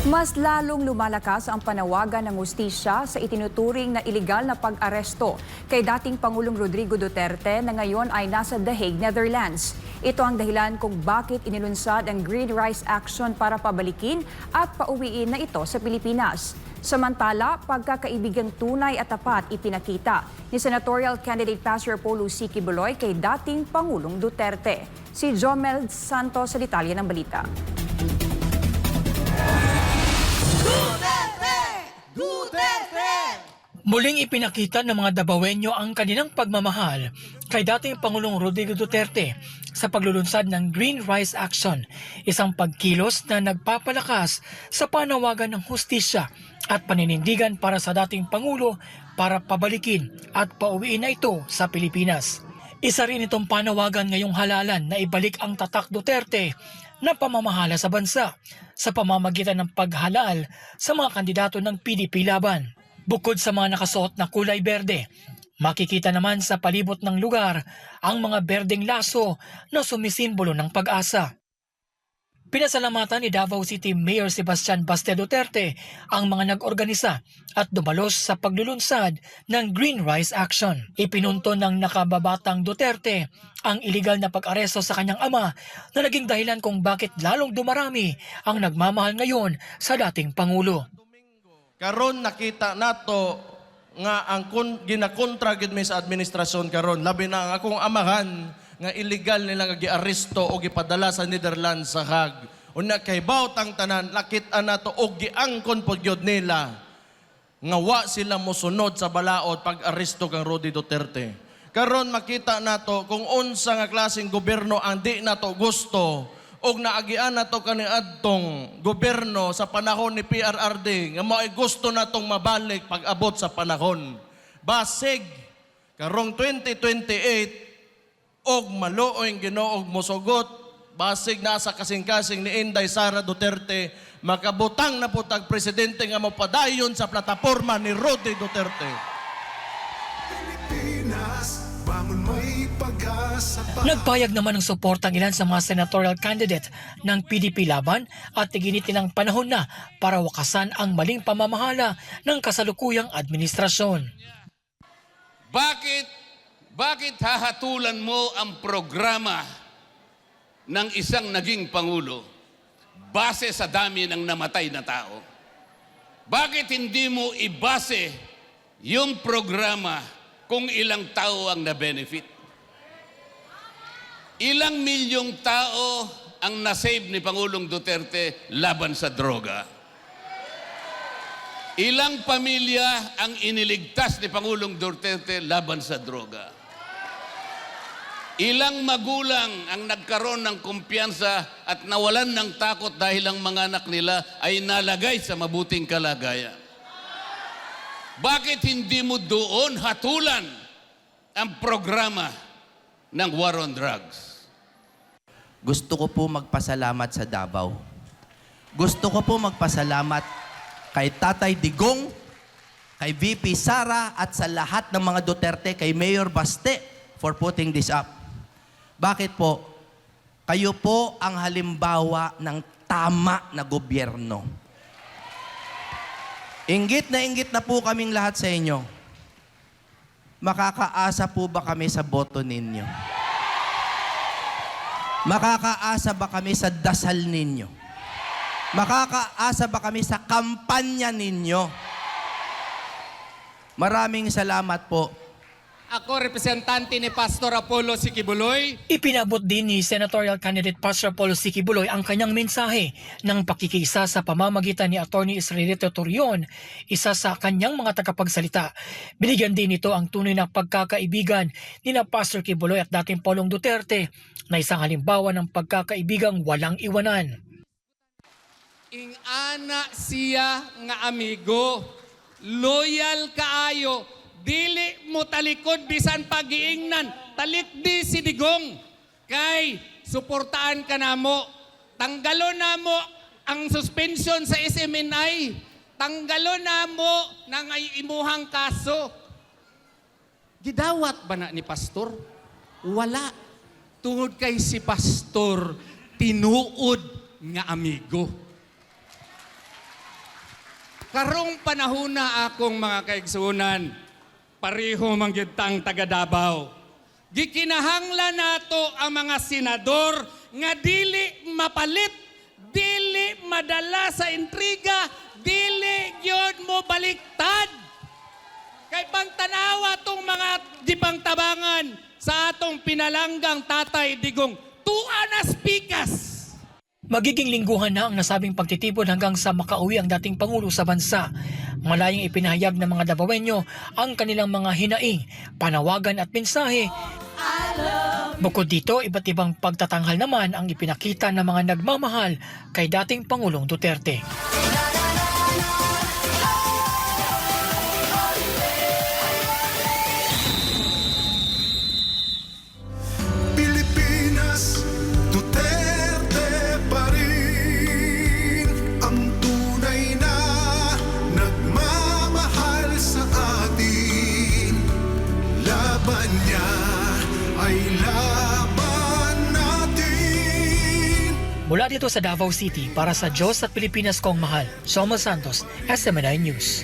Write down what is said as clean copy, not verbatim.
Mas lalong lumalakas ang panawagan ng hustisya sa itinuturing na ilegal na pag-aresto kay dating Pangulong Rodrigo Duterte na ngayon ay nasa The Hague, Netherlands. Ito ang dahilan kung bakit inilunsad ang Green Rice Action para pabalikin at pauwiin na ito sa Pilipinas. Samantala, pagkakaibigang tunay at tapat ipinakita ni Senatorial Candidate Pastor Polo C. Quiboloy kay dating Pangulong Duterte. Si Jomel Santos sa detalye ng balita. Muling ipinakita ng mga Dabawenyo ang kanilang pagmamahal kay dating Pangulong Rodrigo Duterte sa paglulunsad ng Green Rice Action, isang pagkilos na nagpapalakas sa panawagan ng hustisya at paninindigan para sa dating Pangulo para pabalikin at pauwiin na ito sa Pilipinas. Isa rin itong panawagan ngayong halalan na ibalik ang tatak Duterte na pamamahala sa bansa sa pamamagitan ng paghalal sa mga kandidato ng PDP laban. Bukod sa mga nakasuot na kulay berde, makikita naman sa palibot ng lugar ang mga berdeng laso na sumisimbolo ng pag-asa. Pinasalamatan ni Davao City Mayor Sebastian Baste Duterte ang mga nag-organisa at dumalos sa paglulunsad ng Green Rice Action. Ipinunto ng nakababatang Duterte ang iligal na pag-aresto sa kanyang ama na naging dahilan kung bakit lalong dumarami ang nagmamahal ngayon sa dating Pangulo. Karon nakita nato nga ang ginakontra gid mi sa administrasyon karon, labi na ang akong amahan nga illegal nila nga giaresto o gipadala sa Netherlands sa Hague. Unya kay bawt ang tanan, nakita nato og giangkon pod gyud nila nga wa sila mosunod sa balaod pag-aresto kang Rody Duterte. Karon makita nato kung unsa nga klaseng gobyerno ang di nato gusto og naagian nato kaniadtong gobyerno sa panahon ni PRRD nga mao gusto natong mabalik pag-abot sa panahon. Basig karong 2028 og maluoy Ginoong mosugot, basig nasa kasing-kasing ni Inday Sara Duterte, makabutang na po tag presidente nga mapadayon sa plataporma ni Rody Duterte. Nagpayag naman ng suporta ang ilan sa mga senatorial candidate ng PDP laban at tiginit nilang panahon na para wakasan ang maling pamamahala ng kasalukuyang administrasyon. Bakit hahatulan mo ang programa ng isang naging Pangulo base sa dami ng namatay na tao? Bakit hindi mo ibase yung programa kung ilang tao ang na-benefit? Ilang milyong tao ang nasave ni Pangulong Duterte laban sa droga? Ilang pamilya ang iniligtas ni Pangulong Duterte laban sa droga? Ilang magulang ang nagkaroon ng kumpiyansa at nawalan ng takot dahil ang mga anak nila ay nalagay sa mabuting kalagayan? Bakit hindi mo doon hatulan ang programa ng war on drugs? Gusto ko po magpasalamat sa Davao. Gusto ko po magpasalamat kay Tatay Digong, kay VP Sara at sa lahat ng mga Duterte, kay Mayor Baste for putting this up. Bakit po? Kayo po ang halimbawa ng tama na gobyerno. Inggit na po kaming lahat sa inyo. Makakaasa po ba kami sa boto ninyo? Makakaasa ba kami sa dasal ninyo? Makakaasa ba kami sa kampanya ninyo? Maraming salamat po. Ako, representante ni Pastor Apollo C. Quiboloy. Ipinabot din ni Senatorial Candidate Pastor Polo C. Quiboloy ang kanyang mensahe ng pakikisa sa pamamagitan ni Atty. Israelito Torion, isa sa kanyang mga tagapagsalita. Binigyan din ito ang tunay na pagkakaibigan ni na Pastor Quiboloy at dating Pangulong Duterte na isang halimbawa ng pagkakaibigang walang iwanan. Ing ana siya nga amigo, loyal kaayo, dili mo talikod bisan pagiingnan, talikdi si Digong. Kay suportaan ka namo, tanggalo namo ang suspension sa SMNI, tanggalo namo nang imuhang kaso. Gidawat ba na ni Pastor? Wala. Tungod kay si Pastor, tinuod nga amigo. karong panahon na akong mga kaigsunan, pareho manggitang taga Davao. Gikinahanglan nato ang mga senador nga dili mapalit, dili madala sa intriga, dili gyud mo baliktad. Kay pangtanawa tong mga dipangtabangan sa atong pinalanggang Tatay Digong, tuanas pikas. Magiging lingguhan na ang nasabing pagtitipon hanggang sa makauwi ang dating Pangulo sa bansa. Malayang ipinahayag ng mga Davaoenyo ang kanilang mga hinaing, panawagan at mensahe. Bukod dito, iba't ibang pagtatanghal naman ang ipinakita ng mga nagmamahal kay dating Pangulong Duterte. Pilipinas, Duterte pa rin ang tunay na nagmamahal sa atin. Laban niya ay laban natin. Mula dito sa Davao City, para sa Diyos at Pilipinas kong mahal, Somo Santos, SMNI News.